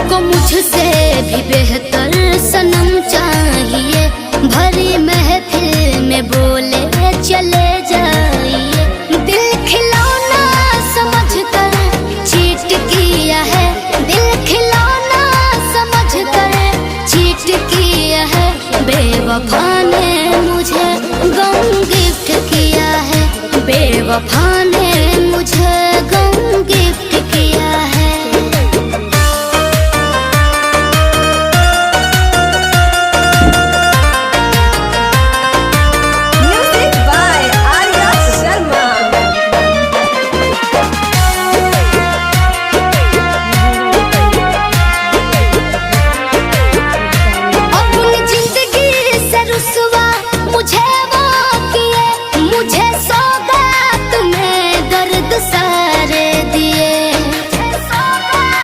को मुझसे भी बेहतर सनम चाहिए, भरी महफिल में बोले चले जाइए। दिल खिलौना समझकर चीट किया है, दिल खिलौना समझकर चीट किया है। बेवफा ने मुझे गम गिफ्ट किया है, बेवफा